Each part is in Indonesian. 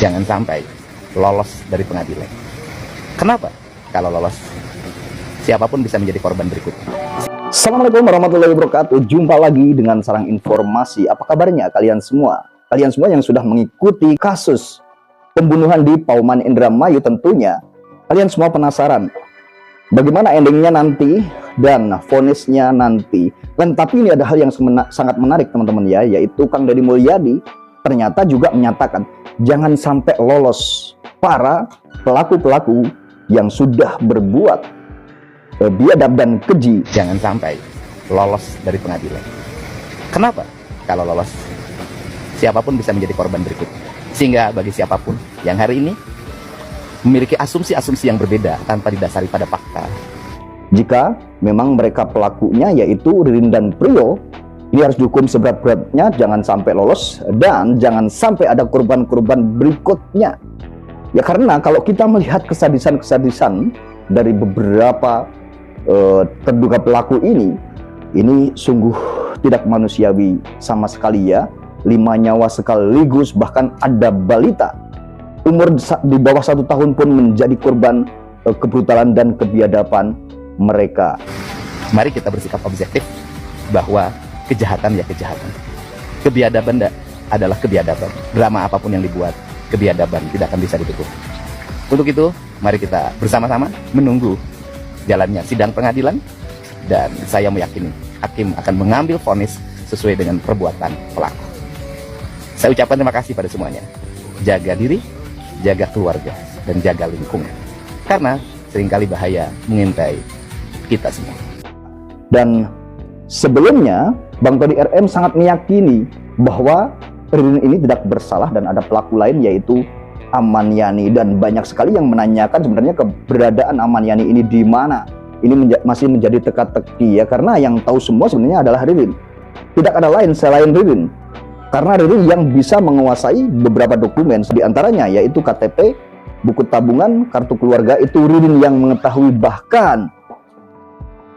jangan sampai lolos dari pengadilan. Kenapa? Kalau lolos, siapapun bisa menjadi korban berikutnya. Assalamualaikum warahmatullahi wabarakatuh. Jumpa lagi dengan sarang informasi. Apa kabarnya kalian semua? Kalian semua yang sudah mengikuti kasus pembunuhan di Pauman Indramayu, tentunya kalian semua penasaran bagaimana endingnya nanti dan vonisnya nanti. Tapi ini ada hal yang sangat menarik teman-teman ya, yaitu Kang Deddy Mulyadi ternyata juga menyatakan jangan sampai lolos para pelaku-pelaku yang sudah berbuat biadab dan keji. Jangan sampai lolos dari pengadilan. Kenapa? Kalau lolos, siapapun bisa menjadi korban berikutnya. Sehingga bagi siapapun yang hari ini memiliki asumsi-asumsi yang berbeda tanpa didasari pada fakta, jika memang mereka pelakunya yaitu Ririn dan Prio, ini harus dihukum seberat-beratnya, jangan sampai lolos dan jangan sampai ada korban-korban berikutnya. Ya karena kalau kita melihat kesadisan-kesadisan dari beberapa terduga pelaku ini sungguh tidak manusiawi sama sekali ya. 5 nyawa sekaligus, bahkan ada balita umur di bawah 1 tahun pun menjadi korban kebrutalan dan kebiadaban mereka. Mari kita bersikap objektif bahwa kejahatan ya kejahatan, kebiadaban adalah kebiadaban. Drama apapun yang dibuat, kebiadaban tidak akan bisa ditutup. Untuk itu, mari kita bersama-sama menunggu jalannya sidang pengadilan, dan saya meyakini hakim akan mengambil vonis sesuai dengan perbuatan pelaku. Saya ucapkan terima kasih pada semuanya. Jaga diri, jaga keluarga, dan jaga lingkungan. Karena seringkali bahaya mengintai kita semua. Dan sebelumnya, Bang Tony RM sangat meyakini bahwa Ririn ini tidak bersalah dan ada pelaku lain yaitu Aman Yani, dan banyak sekali yang menanyakan sebenarnya keberadaan Aman Yani ini di mana. Ini masih menjadi teka-teki ya, karena yang tahu semua sebenarnya adalah Ririn. Tidak ada lain selain Ririn. Karena Ririn yang bisa menguasai beberapa dokumen, di antaranya yaitu KTP, buku tabungan, kartu keluarga, itu Ririn yang mengetahui. Bahkan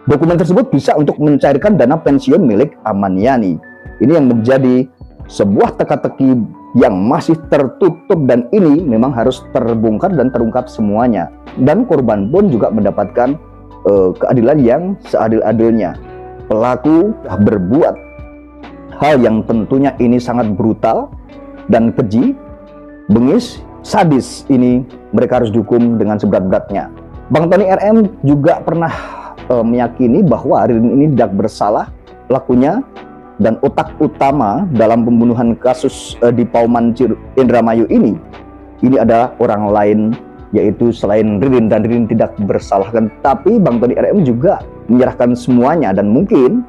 dokumen tersebut bisa untuk mencairkan dana pensiun milik Aman Yani. Ini yang menjadi sebuah teka-teki yang masih tertutup, dan ini memang harus terbongkar dan terungkap semuanya. Dan korban pun juga mendapatkan keadilan yang seadil-adilnya. Pelaku berbuat hal yang tentunya ini sangat brutal dan keji, bengis, sadis. Ini mereka harus dihukum dengan seberat-beratnya. Bang Tony RM juga pernah meyakini bahwa Ririn ini tidak bersalah pelakunya, dan otak utama dalam pembunuhan kasus di Pauman Indramayu ini ada orang lain yaitu selain Ririn, dan Ririn tidak bersalah. Tapi Bang Tony RM juga menyerahkan semuanya, dan mungkin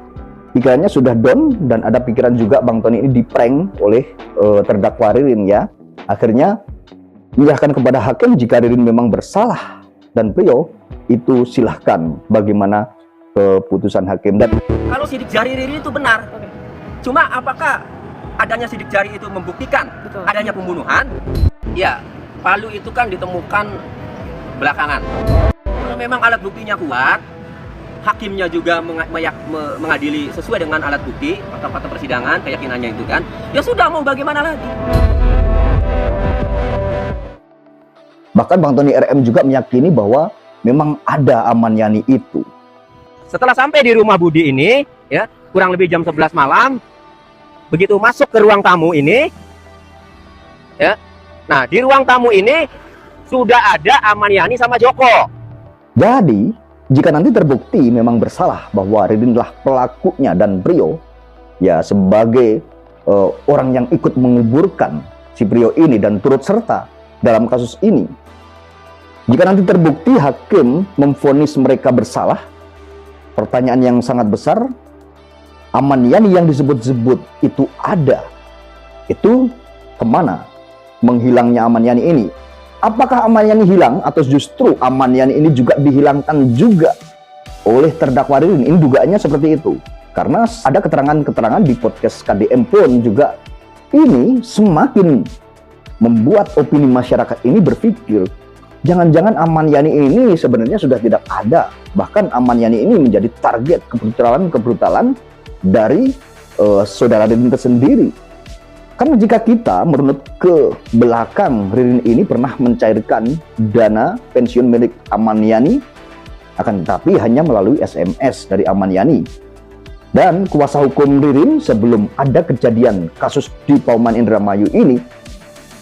pikirannya sudah down, dan ada pikiran juga Bang Tony ini diprank oleh terdakwa Ririn ya. Akhirnya menyerahkan kepada hakim jika Ririn memang bersalah dan Prio, itu silahkan bagaimana keputusan hakim. Dan kalau sidik jari Ririn itu benar, cuma apakah adanya sidik jari itu membuktikan adanya pembunuhan? Ya, palu itu kan ditemukan belakangan. Kalau memang alat buktinya kuat, hakimnya juga mengadili sesuai dengan alat bukti, fakta-fakta persidangan, keyakinannya itu kan, ya sudah, mau bagaimana lagi? Bahkan Bang Tony RM juga meyakini bahwa memang ada Aman Yani itu. Setelah sampai di rumah Budi ini, ya, kurang lebih jam 11 malam, begitu masuk ke ruang tamu ini, ya, nah di ruang tamu ini sudah ada Aman Yani sama Joko. Jadi, jika nanti terbukti memang bersalah bahwa Ririn adalah pelakunya dan Prio, ya sebagai orang yang ikut menguburkan si Prio ini dan turut serta dalam kasus ini, jika nanti terbukti hakim memvonis mereka bersalah, pertanyaan yang sangat besar, Aman Yani yang disebut-sebut itu ada, itu kemana menghilangnya Aman Yani ini? Apakah Aman Yani hilang, atau justru Aman Yani ini juga dihilangkan juga oleh terdakwa Ririn? Ini dugaannya seperti itu. Karena ada keterangan-keterangan di podcast KDM pun juga ini semakin membuat opini masyarakat ini berpikir, jangan-jangan Aman Yani ini sebenarnya sudah tidak ada. Bahkan Aman Yani ini menjadi target kebrutalan dari saudara Ririn tersendiri. Karena jika kita merunut ke belakang, Ririn ini pernah mencairkan dana pensiun milik Ahmad Yani, akan tetapi hanya melalui SMS dari Ahmad Yani. Dan kuasa hukum Ririn sebelum ada kejadian kasus di Pauman Indramayu ini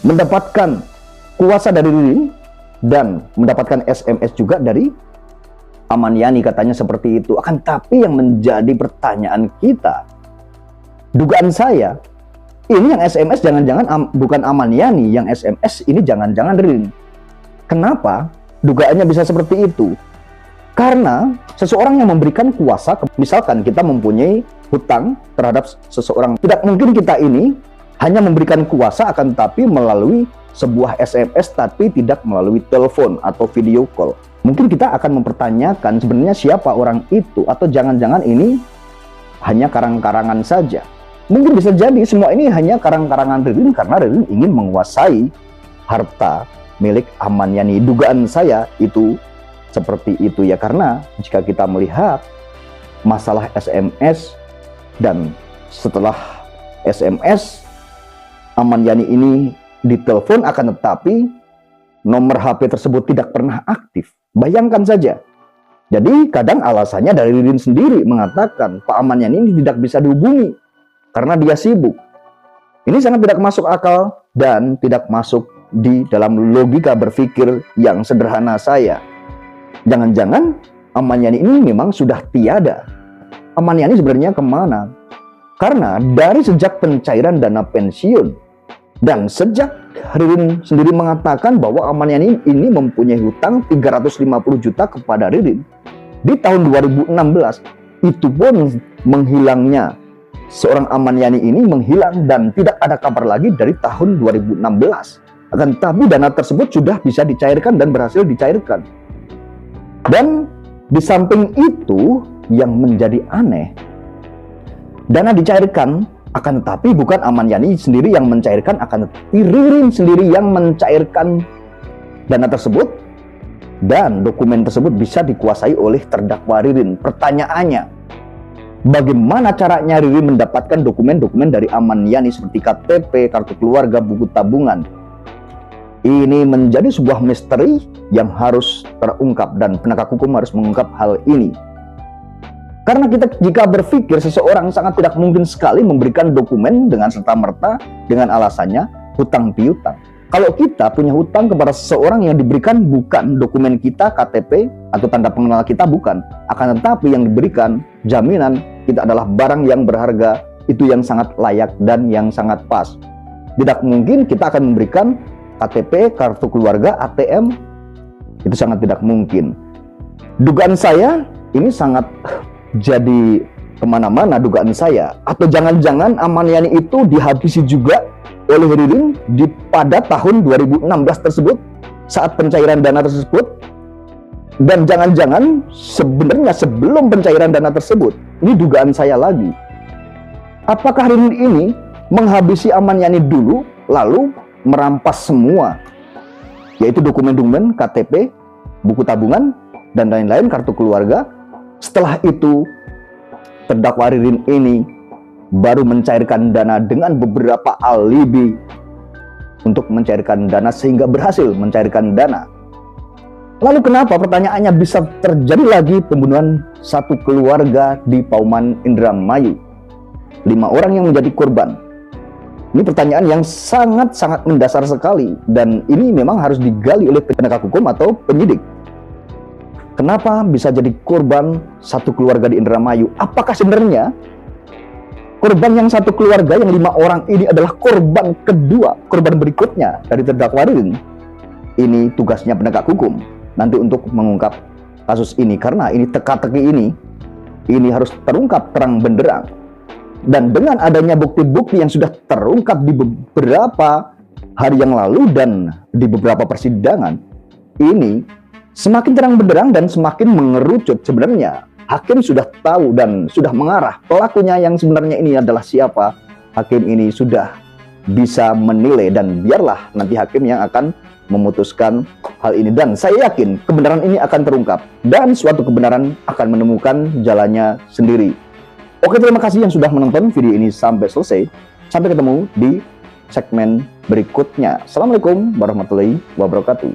mendapatkan kuasa dari Ririn dan mendapatkan SMS juga dari Ahmad Yani, katanya seperti itu. Akan tapi yang menjadi pertanyaan kita, dugaan saya, ini yang SMS jangan-jangan bukan Ahmad Yani, yang SMS ini jangan-jangan Ririn. Kenapa dugaannya bisa seperti itu? Karena seseorang yang memberikan kuasa, misalkan kita mempunyai hutang terhadap seseorang, tidak mungkin kita ini hanya memberikan kuasa akan tapi melalui sebuah SMS tapi tidak melalui telepon atau video call. Mungkin kita akan mempertanyakan sebenarnya siapa orang itu, atau jangan-jangan ini hanya karang-karangan saja. Mungkin bisa jadi semua ini hanya karang-karangan Ririn karena Ririn ingin menguasai harta milik Ahmad Yani. Dugaan saya itu seperti itu ya, karena jika kita melihat masalah SMS dan setelah SMS Ahmad Yani ini ditelepon akan tetapi nomor HP tersebut tidak pernah aktif. Bayangkan saja. Jadi kadang alasannya dari Ririn sendiri mengatakan Pak Ahmad Yani ini tidak bisa dihubungi karena dia sibuk. Ini sangat tidak masuk akal dan tidak masuk di dalam logika berpikir yang sederhana saya. Jangan-jangan Ahmad Yani ini memang sudah tiada. Ahmad Yani sebenarnya kemana? Karena dari sejak pencairan dana pensiun dan sejak Ririn sendiri mengatakan bahwa Ahmad Yani ini mempunyai hutang 350 juta kepada Ririn di tahun 2016, itu pun menghilangnya seorang Ahmad Yani ini menghilang dan tidak ada kabar lagi dari tahun 2016. Akan tetapi dana tersebut sudah bisa dicairkan dan berhasil dicairkan. Dan di samping itu yang menjadi aneh, dana dicairkan akan tetapi bukan Ahmad Yani sendiri yang mencairkan, akan tetapi Ririn sendiri yang mencairkan dana tersebut, dan dokumen tersebut bisa dikuasai oleh terdakwa Ririn. Pertanyaannya, bagaimana caranya Ririn mendapatkan dokumen-dokumen dari Ahmad Yani seperti KTP, kartu keluarga, buku tabungan? Ini menjadi sebuah misteri yang harus terungkap dan penegak hukum harus mengungkap hal ini. Karena kita jika berpikir seseorang sangat tidak mungkin sekali memberikan dokumen dengan serta-merta dengan alasannya hutang piutang. Kalau kita punya hutang kepada seseorang, yang diberikan bukan dokumen kita, KTP atau tanda pengenal kita, bukan. Akan tetapi yang diberikan jaminan kita adalah barang yang berharga, itu yang sangat layak dan yang sangat pas. Tidak mungkin kita akan memberikan KTP, kartu keluarga, ATM, itu sangat tidak mungkin. Dugaan saya ini sangat jadi kemana-mana dugaan saya. Atau jangan-jangan Ahmad Yani itu dihabisi juga oleh Ririn pada tahun 2016 tersebut saat pencairan dana tersebut. Dan jangan-jangan sebenarnya sebelum pencairan dana tersebut, ini dugaan saya lagi, apakah Ririn ini menghabisi Ahmad Yani dulu lalu merampas semua, yaitu dokumen-dokumen KTP, buku tabungan dan lain-lain, kartu keluarga. Setelah itu terdakwa Ririn ini baru mencairkan dana dengan beberapa alibi untuk mencairkan dana sehingga berhasil mencairkan dana. Lalu kenapa, pertanyaannya, bisa terjadi lagi pembunuhan satu keluarga di Pauman Indramayu? 5 orang yang menjadi korban. Ini pertanyaan yang sangat-sangat mendasar sekali dan ini memang harus digali oleh penegak hukum atau penyidik. Kenapa bisa jadi korban satu keluarga di Indramayu? Apakah sebenarnya korban yang satu keluarga yang 5 orang ini adalah korban kedua, korban berikutnya dari terdakwa Ririn? Ini tugasnya penegak hukum nanti untuk mengungkap kasus ini, karena ini teka-teki ini harus terungkap terang benderang. Dan dengan adanya bukti-bukti yang sudah terungkap di beberapa hari yang lalu dan di beberapa persidangan, ini semakin terang benderang dan semakin mengerucut. Sebenarnya hakim sudah tahu dan sudah mengarah pelakunya yang sebenarnya ini adalah siapa. Hakim ini sudah bisa menilai dan biarlah nanti hakim yang akan memutuskan hal ini. Dan saya yakin kebenaran ini akan terungkap dan suatu kebenaran akan menemukan jalannya sendiri. Oke, terima kasih yang sudah menonton video ini sampai selesai. Sampai ketemu di segmen berikutnya. Assalamualaikum warahmatullahi wabarakatuh.